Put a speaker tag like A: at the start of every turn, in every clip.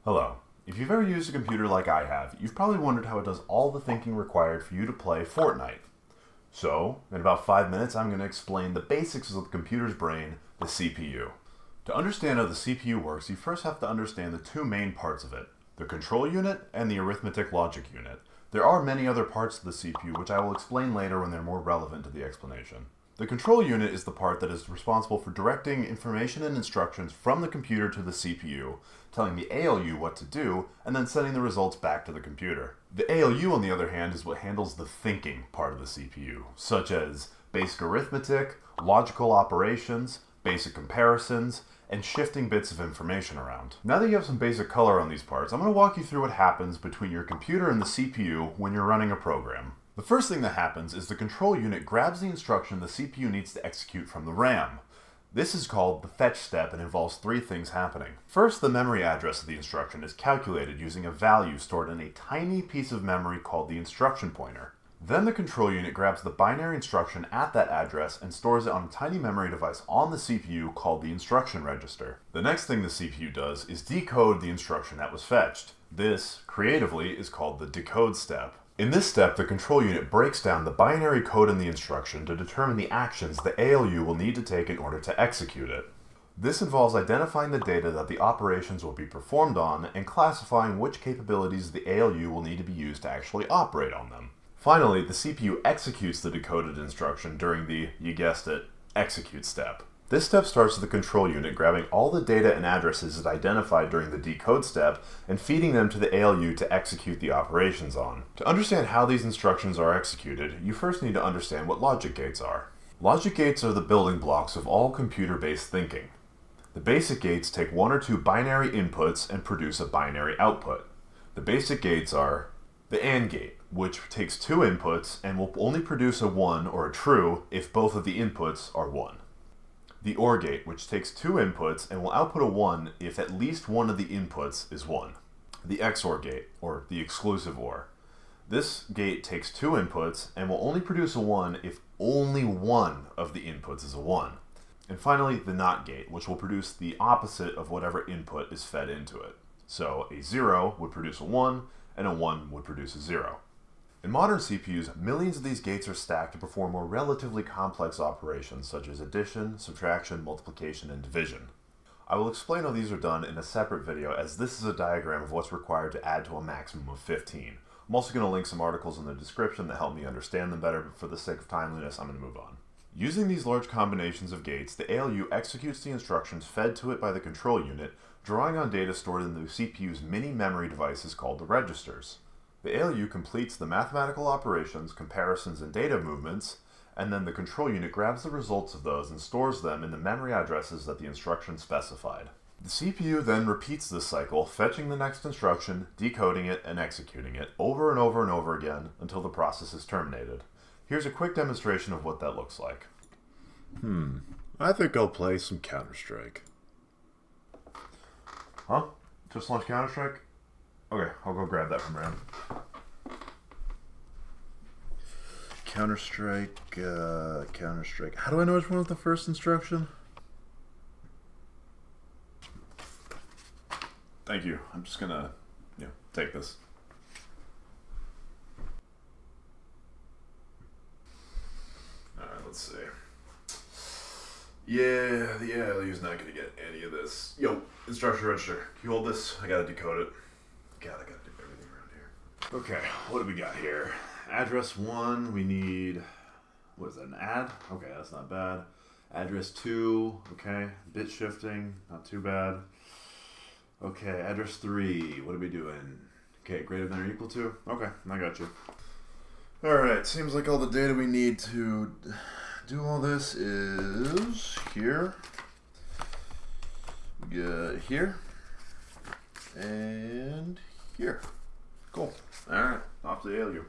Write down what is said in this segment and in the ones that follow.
A: Hello. If you've ever used a computer like I have, you've probably wondered how it does all the thinking required for you to play Fortnite. So, in about 5 minutes, I'm going to explain the basics of the computer's brain, the CPU. To understand how the CPU works, you first have to understand the two main parts of it, the control unit and the arithmetic logic unit. There are many other parts of the CPU which I will explain later when they're more relevant to the explanation. The control unit is the part that is responsible for directing information and instructions from the computer to the CPU, telling the ALU what to do, and then sending the results back to the computer. The ALU, on the other hand, is what handles the thinking part of the CPU, such as basic arithmetic, logical operations, basic comparisons, and shifting bits of information around. Now that you have some basic color on these parts, I'm going to walk you through what happens between your computer and the CPU when you're running a program. The first thing that happens is the control unit grabs the instruction the CPU needs to execute from the RAM. This is called the fetch step and involves three things happening. First, the memory address of the instruction is calculated using a value stored in a tiny piece of memory called the instruction pointer. Then the control unit grabs the binary instruction at that address and stores it on a tiny memory device on the CPU called the instruction register. The next thing the CPU does is decode the instruction that was fetched. This, creatively, is called the decode step. In this step, the control unit breaks down the binary code in the instruction to determine the actions the ALU will need to take in order to execute it. This involves identifying the data that the operations will be performed on and classifying which capabilities the ALU will need to be used to actually operate on them. Finally, the CPU executes the decoded instruction during the, you guessed it, execute step. This step starts with the control unit grabbing all the data and addresses it identified during the decode step and feeding them to the ALU to execute the operations on. To understand how these instructions are executed, you first need to understand what logic gates are. Logic gates are the building blocks of all computer-based thinking. The basic gates take one or two binary inputs and produce a binary output. The basic gates are the AND gate, which takes two inputs and will only produce a 1 or a true if both of the inputs are 1. The OR gate, which takes two inputs and will output a 1 if at least one of the inputs is 1. The XOR gate, or the exclusive OR. This gate takes two inputs and will only produce a 1 if only one of the inputs is a 1. And finally, the NOT gate, which will produce the opposite of whatever input is fed into it. So a 0 would produce a 1, and a 1 would produce a 0. In modern CPUs, millions of these gates are stacked to perform more relatively complex operations such as addition, subtraction, multiplication, and division. I will explain how these are done in a separate video, as this is a diagram of what's required to add to a maximum of 15. I'm also going to link some articles in the description that help me understand them better, but for the sake of timeliness, I'm going to move on. Using these large combinations of gates, the ALU executes the instructions fed to it by the control unit, drawing on data stored in the CPU's mini memory devices called the registers. The ALU completes the mathematical operations, comparisons, and data movements, and then the control unit grabs the results of those and stores them in the memory addresses that the instruction specified. The CPU then repeats this cycle, fetching the next instruction, decoding it, and executing it over and over and over again until the process is terminated. Here's a quick demonstration of what that looks like.
B: I think I'll play some Counter-Strike.
A: Huh? Just launched Counter-Strike? Okay, I'll go grab that from RAM.
B: Counter-Strike. How do I know which one was the first instruction?
A: Thank you. I'm just gonna, take this. Alright, let's see. Yeah, the ALU's not gonna get any of this. Yo, instruction register. Can you hold this? I gotta decode it. God, I gotta do everything around here. Okay, what do we got here? Address 1, we need, what is that, an add? Okay, that's not bad. Address 2, okay. Bit shifting, not too bad. Okay, address 3, what are we doing? Okay, greater than or equal to? Okay, I got you. Alright, seems like all the data we need to do all this is here. We got here. And here. Cool. Alright, off to the ALU.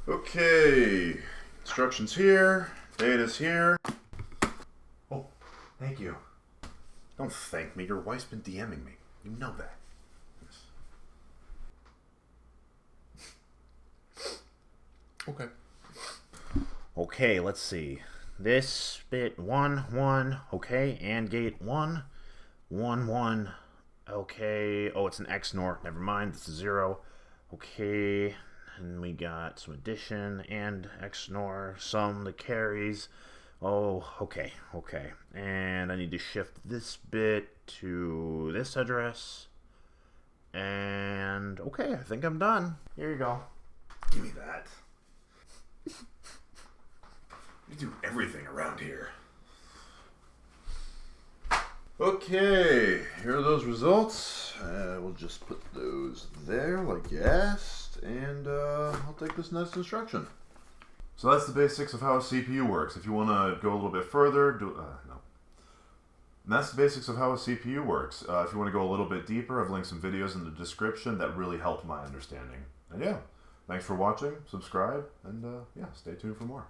A: Okay, instructions here, data's here. Oh, thank you. Don't thank me, your wife's been DMing me. You know that. Okay.
C: Okay, let's see. This bit 1, 1, okay, AND gate 1, 1, 1, Okay. Oh, it's an XNOR. Never mind. This is 0. Okay. And we got some addition and XNOR. Sum the carries. Oh, okay. Okay. And I need to shift this bit to this address. And okay, I think I'm done. Here you go.
A: Give me that. You do everything around here.
B: Okay, here are those results. We'll just put those there like you asked, and I'll take this next instruction.
A: So that's the basics of how a CPU works. If you want to go a little bit further, no. And that's the basics of how a CPU works. If you want to go a little bit deeper, I've linked some videos in the description that really helped my understanding. And yeah, thanks for watching, subscribe, and yeah, stay tuned for more.